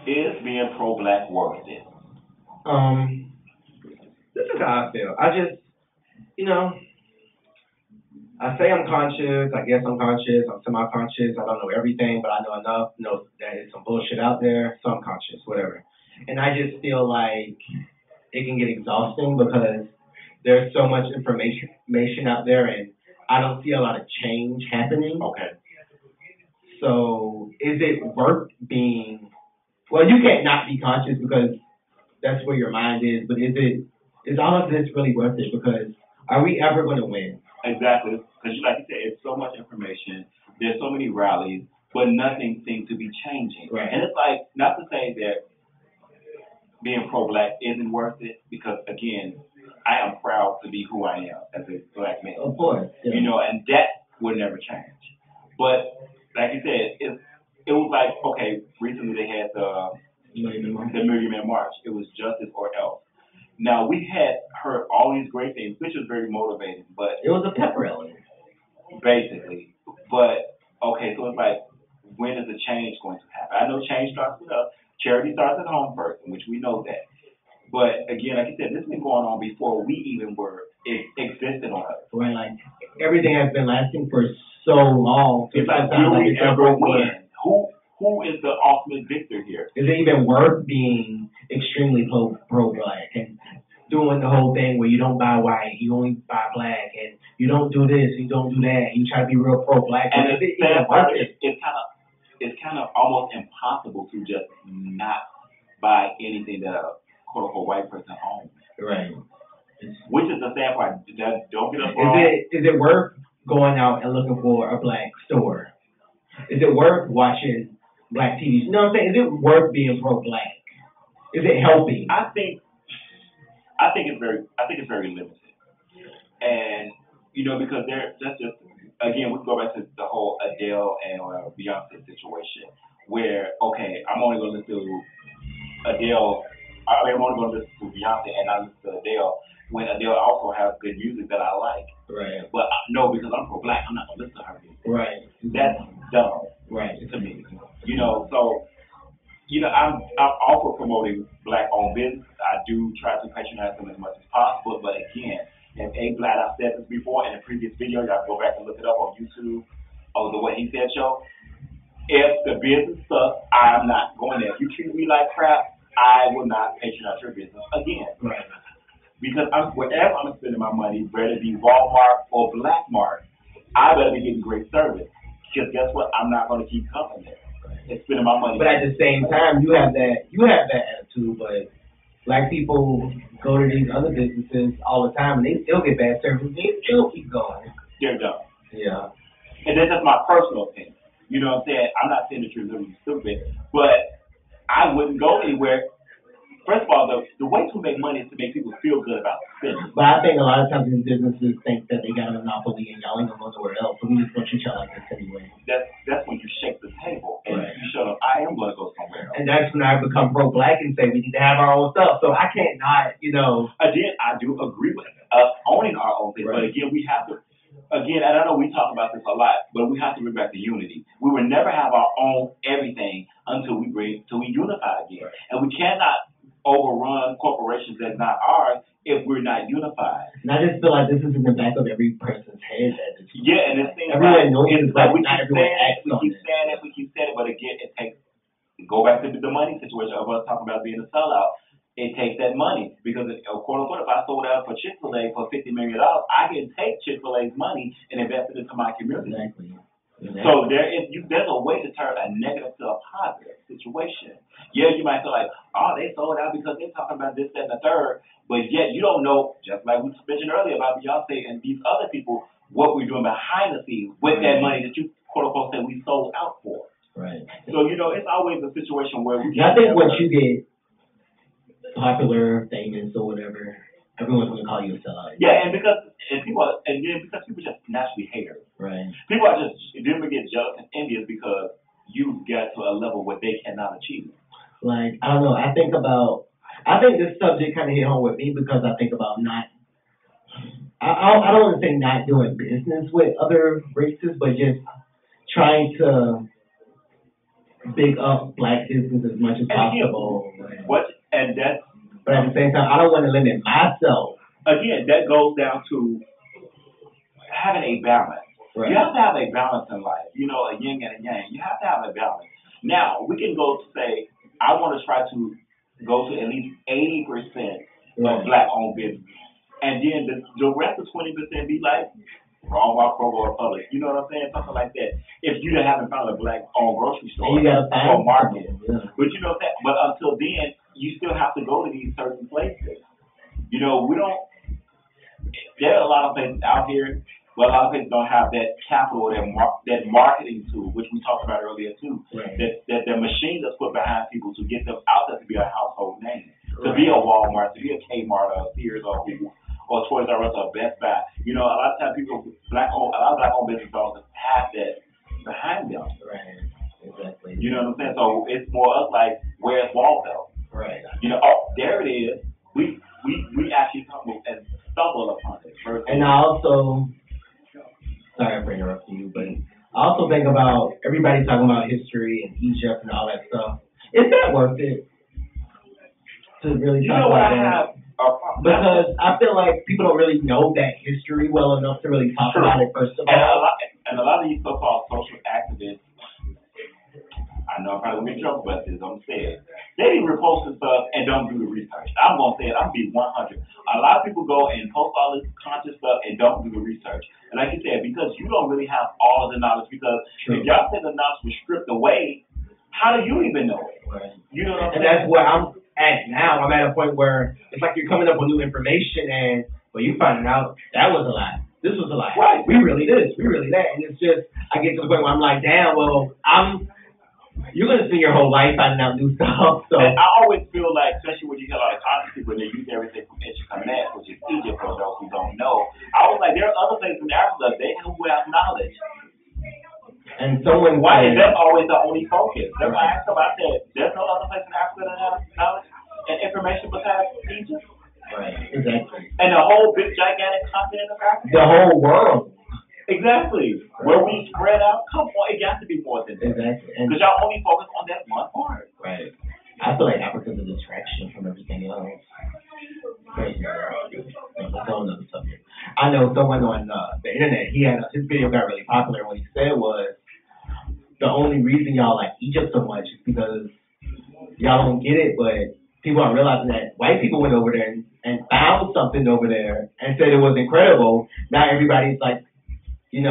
Is being pro-black worth it? Um, this is how I feel. I just, you know, I say I'm conscious. I guess I'm conscious. I'm semi-conscious. I don't know everything, but I know enough. Know that there's some bullshit out there. So I'm conscious, whatever. And I just feel like it can get exhausting because there's so much information out there, and I don't see a lot of change happening. Okay. So is it worth being? Well, you can't not be conscious because that's where your mind is. But is all of this really worth it? Because are we ever going to win? Exactly. Because, like you said, it's so much information. There's so many rallies, but nothing seems to be changing. Right. And it's like, not to say that being pro-black isn't worth it, because, again, I am proud to be who I am as a black man. Of course. Yeah. And that will never change. But, like you said, it was like, okay, recently they had the Million Man March. It was justice or else. Now, we had heard all these great things, which was very motivating, but It was a pep rally. basically. But okay, so it's like, when is the change going to happen? I know change starts with us. Charity starts at home first, which we know that. But again, like you said, this has been going on before we even were existed on Earth. Right, like everything has been lasting for so long. So It's like, sometimes will like we it's a ever point where win? Who is the ultimate victor here? is it even worth being extremely pro black and doing the whole thing where you don't buy white, you only buy black, and you don't do this, you don't do that, you try to be real pro black. And Is the it even sad part worth is, it? it's kind of almost impossible to just not buy anything that a quote unquote white person owns. Right. Which is the sad part. Don't get us Is wrong. it worth going out and looking for a black store? Is it worth watching black TV? You know what I'm saying? Is it worth being pro black? Is it helping? I think it's very limited, and because that's just, again, we go back to the whole Adele and Beyonce situation, where okay, I'm only going to listen to Adele. I mean, I'm only going to listen to Beyonce and not listen to Adele when Adele also has good music that I like. Right. But no, because I'm pro black, I'm not going to listen to her music. Right. That's dumb Right. to me. So I'm also promoting black owned business. I do try to patronize them as much as possible. But again, and A Black, I've said this before in a previous video. Y'all can go back and look it up on YouTube or the What He Said show. If the business sucks, I'm not going there. If you treat me like crap, I will not patronize your business again. Right. Because wherever I'm spending my money, whether it be Walmart or Black Mart, I better be getting great service. Because guess what? I'm not going to keep coming there and spending my money. But at the same time, you have that attitude. But black people go to these other businesses all the time, and they still get bad service. They still keep going. They're dumb. Yeah. And that's just my personal opinion. You know what I'm saying? I'm not saying that you're literally stupid, but I wouldn't go anywhere. First of all, the way to make money is to make people feel good about spending. But I think a lot of times these businesses think that they got a monopoly and y'all ain't gonna go nowhere else. So we just gonna treat y'all like this anyway. That's when you shake the table and Right. you show them I am going to go somewhere else. And that's when I become pro black and say we need to have our own stuff. So I can't not. Again, I do agree with us owning our own thing, but Right. again, we have to. Again, and I know we talk about this a lot, but we have to bring back the unity. We will never have our own everything until we unify again, Right. and we cannot overrun corporations that's not ours if we're not unified. And I just feel like this is in the back of every person's head at this point. Yeah, and it seems Everyone knows it's it, like but we not keep everyone saying it, acts on it. we keep saying it, but again, it takes. Go back to the money situation of us talking about being a sellout. It takes that money because, quote unquote, if I sold out for Chick-fil-A for $50 million, I can take Chick-fil-A's money and invest it into my community. Exactly. So there's a way to turn a negative to a positive situation. Yeah, you might feel like, oh, they sold out because they're talking about this, that, and the third, but yet you don't know, just like we mentioned earlier about Beyonce and these other people, what we're doing behind the scenes with that money that you, quote unquote, said we sold out for. Right. So, it's always a situation where we And I think once you get popular, famous, or whatever, everyone's gonna call you a sellout. Yeah, and because people just naturally haters. Right. People are just people get jealous and envious because you get to a level where they cannot achieve. Like I don't know. I think this subject kind of hit home with me because I think about not. I don't want to say not doing business with other races, but just trying to big up black business as much as And again, possible. what and that's But at the same time, I don't want to limit myself. again that goes down to having a balance. Right. You have to have a balance in life. You know, a yin and a yang. You have to have a balance. Now we can go to say I want to try to go to at least 80% Right. of black owned business, and then the rest of 20% be like Walmart, Kroger, or Publix. You know what I'm saying? Something like that. If you haven't found a black owned grocery And store you gotta or find market, something, yeah. but you know that. But until then, you still have to go to these certain places. You know, we don't. There are a lot of places out here, but a lot of places don't have that capital, that marketing tool, which we talked about earlier too. Right. That the machine that's put behind people to get them out there to be a household name, to Right. be a Walmart, to be a Kmart, or a Sears, or Toys R Us, or Best Buy. You know, a lot of times people, a lot of black owned business don't have that behind them. Right. Exactly. You know what I'm saying? So it's more us like, where's Waldo? Right. You know, oh, there it is. We actually come and stumble upon it. And I also, sorry for interrupting you, but I also think about everybody talking about history and Egypt and all that stuff. Is that worth it to really You talk know what about I that? have? Because I feel like people don't really know that history well enough to really talk True. about it first of And all. a lot of these so-called social activists, I know I'm probably gonna be in trouble about this. I'm saying they be reposting stuff and don't do the research. I'm gonna say it. I'm gonna be 100. A lot of people go and post all this conscious stuff and don't do the research. And like you said, because you don't really have all the knowledge. Because True. if y'all said the knowledge was stripped away, how do you even know it? Right. You know what I'm And saying? that's where I'm at now. I'm at a point where it's like you're coming up with new information and you finding out that was a lie. This was a lie. Right. We really this. We really that. And it's just I get to the point where I'm like, damn, well, you're gonna spend your whole life finding out new stuff. So And I always feel like, especially when you get a lot of conscious people, they use everything from Ishmael, which is Egypt for those who don't know. I was like, there are other places in Africa who have knowledge. and someone Why is said, that always the only focus? That's why I asked them. I said, there's no other place in Africa that has knowledge and information besides Egypt, right, exactly. and the whole big gigantic continent of Africa. The whole world. Exactly. Where we spread out. Come on, it got to be more than that. Exactly. And Because y'all only focus on that one part. right. I feel like Africa's a distraction from everything else. That's a whole nother subject. I know someone on the internet, his video got really popular. What he said was, the only reason y'all like Egypt so much is because y'all don't get it, but people aren't realizing that white people went over there and found something over there and said it was incredible. Now everybody's like, they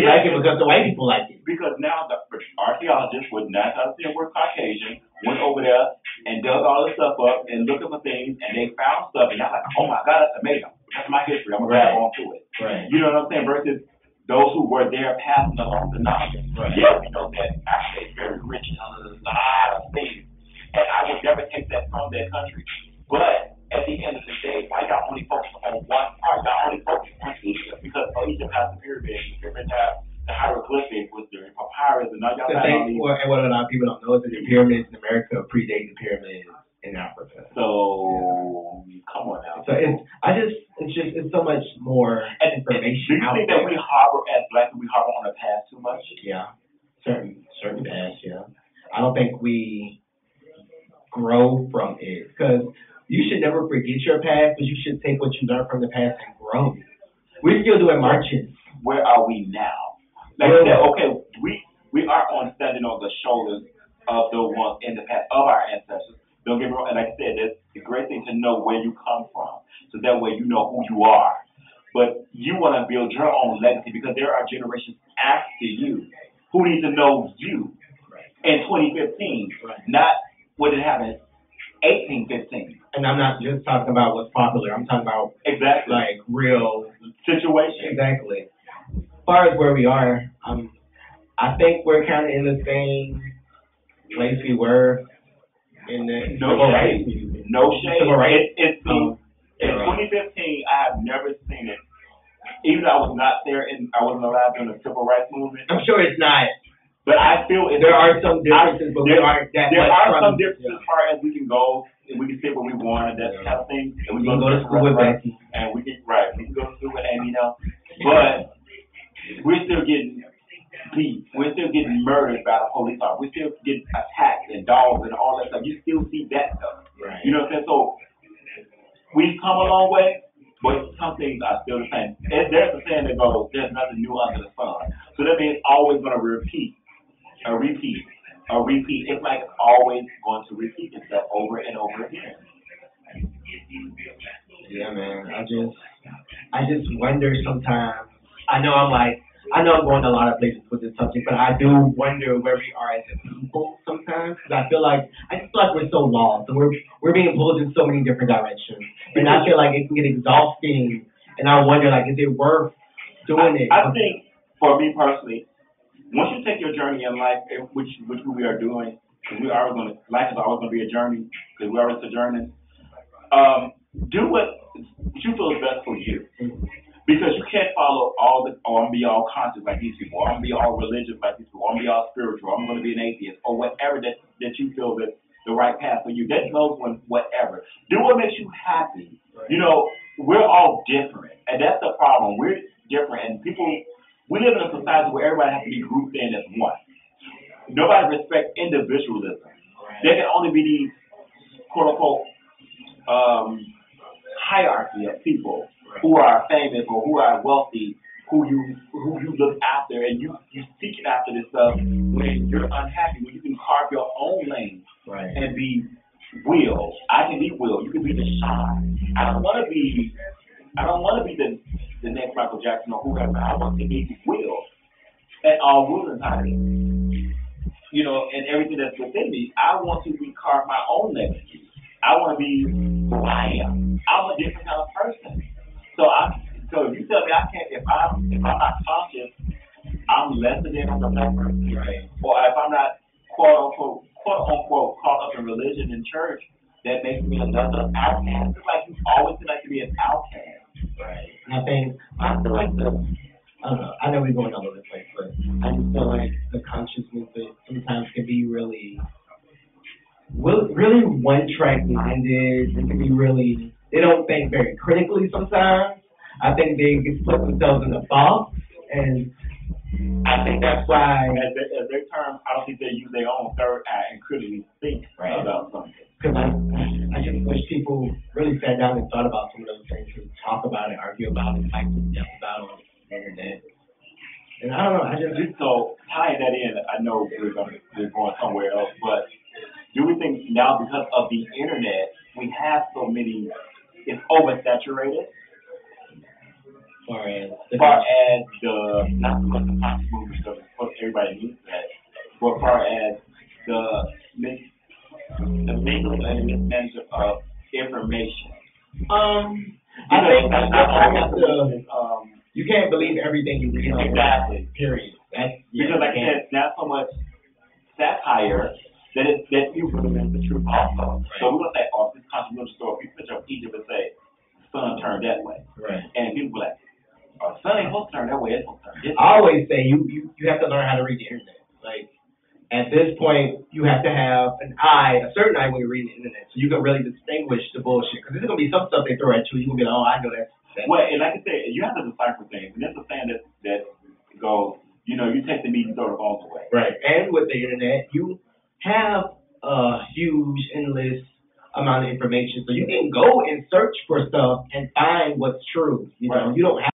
like it because the white people like it. Because now the archaeologists with 9 out of 10 were Caucasian, went over there and dug all this stuff up and looked for things, and they found stuff, and y'all like, oh my God, that's amazing. That's my history. I'm going to grab onto it. Right. You know what I'm saying? Versus those who were there passing along the knowledge. Right. Yeah, we know that Africa is very rich in a lot of things, and I would never take that from their country. But at the end of the day, why y'all only focus on one part? Y'all only focus on Egypt because Egypt has the pyramids. The pyramids have the hieroglyphics with the papyrus, and all y'all got all these. And what a lot of people don't know is that the pyramids in America predate the pyramids in Africa. So come on now. So it's so much more information Do you out think there. that we harbor as black people, we harbor on the past too much? Yeah, certain past, yeah. I don't think we grow from it because you should never forget your past, but you should take what you learned from the past and grow. We're still doing marches. Where are we now? Like I said, okay, we are standing on the shoulders of the ones in the past, of our ancestors. Don't get me wrong, and like I said, it's a great thing to know where you come from, so that way you know who you are. But you want to build your own legacy because there are generations after you who need to know you in 2015, not what it happened 1815. And I'm not just talking about what's popular. I'm talking about Exactly. like real Situation. Exactly. As far as where we are, I think we're kind of in the same place we were in the No civil shade. rights movement. No shade. Civil rights. In 2015, I have never seen it. Even though I was not there and I wasn't alive during the civil rights movement. I'm sure it's not. But I feel There are some differences, but we aren't that there much are from some differences as far as we can go and we can say what we want and that kind of thing. And We can go to school with Becky. and we can go to school with Amy now. But we're still getting beat. We're still getting murdered by the police officer. We're still getting attacked and dogs and all that stuff. You still see that stuff. Right. You know what I'm saying? So we've come a long way, but some things are still the same. And there's a saying that goes, "There's nothing new under the sun." So that means it's always going to repeat. It's like it's always going to repeat itself over and over again. Yeah, man. I just wonder sometimes. I know I'm going to a lot of places with this subject, but I do wonder where we are as a people sometimes. Because I just feel like we're so lost, and we're being pulled in so many different directions, and I feel like it can get exhausting. And I wonder, like, is it worth doing it? I think, for me personally, once you take your journey in life, which we are doing, because life is always going to be a journey, because we're always sojourning. Do what you feel is best for you. Because you can't follow I'm gonna be all conscious like these people, I'm gonna be all religious like these people, I'm gonna be all spiritual, I'm gonna be an atheist, or whatever that you feel is the right path for you. That goes with whatever. Do what makes you happy. Right. You know, we're all different, and that's the problem. We're different, and we live in a society where everybody has to be grouped in as one. Nobody respects individualism. Right. There can only be these quote unquote hierarchy of people who are famous or who are wealthy, who you look after, and you seek after this stuff when you're unhappy, when you can carve your own lane. Right. And be Will. I can be Will. You can be the Sean. I don't want to be the next Michael Jackson or whoever. I want to be Will, and all Will inside of me. You know, and everything that's within me. I want to carve my own legacy. I want to be who I am. I'm a different kind of person. So if you tell me I can't, if I'm not conscious, I'm lesser than I'm a black person. Right. Or if I'm not quote unquote caught up in religion and church, that makes me another outcast. It's like you always feel like to be an outcast. Right. And I feel like I don't know. I know we're going all over the place, but I just feel like the conscious movement sometimes can be really one-track minded. It can be really, they don't think very critically sometimes. I think they get put themselves in a box, and I think that's why. As their term, I don't think they use their own third eye and critically think about something. Because I just wish people really sat down and thought about some of those things and talk about it, argue about it, fight to death about it on the internet. And I don't know. So tying that in, I know we're going somewhere else, but do we think now because of the internet we have so many? It's oversaturated. As far as the not so much the conscious movement because everybody needs that, but as far as the legal and mismanagement of information. I think you can't believe everything you read. Exactly. Period. Because like I said, not so much satire that you put in the truth also. Right. So we're gonna say, oh, this conscious movement story, we picture of Egypt and say, sun turned that way. Right. And people be like, oh, sun ain't supposed to turn that way, it's supposed to turn this way. I always say you have to learn how to read the internet. Like at this point you have to have a certain eye when you're reading the internet, so you can really distinguish the bullshit. Because there's gonna be some stuff they throw at you, you're gonna be like, oh, I know that. Well, and like I said, you have to decipher things, and there's a saying that goes, you know, you take the meat and throw the bones away. Right. And with the internet, you have a huge, endless amount of information, so you can go and search for stuff and find what's true. You know, you don't have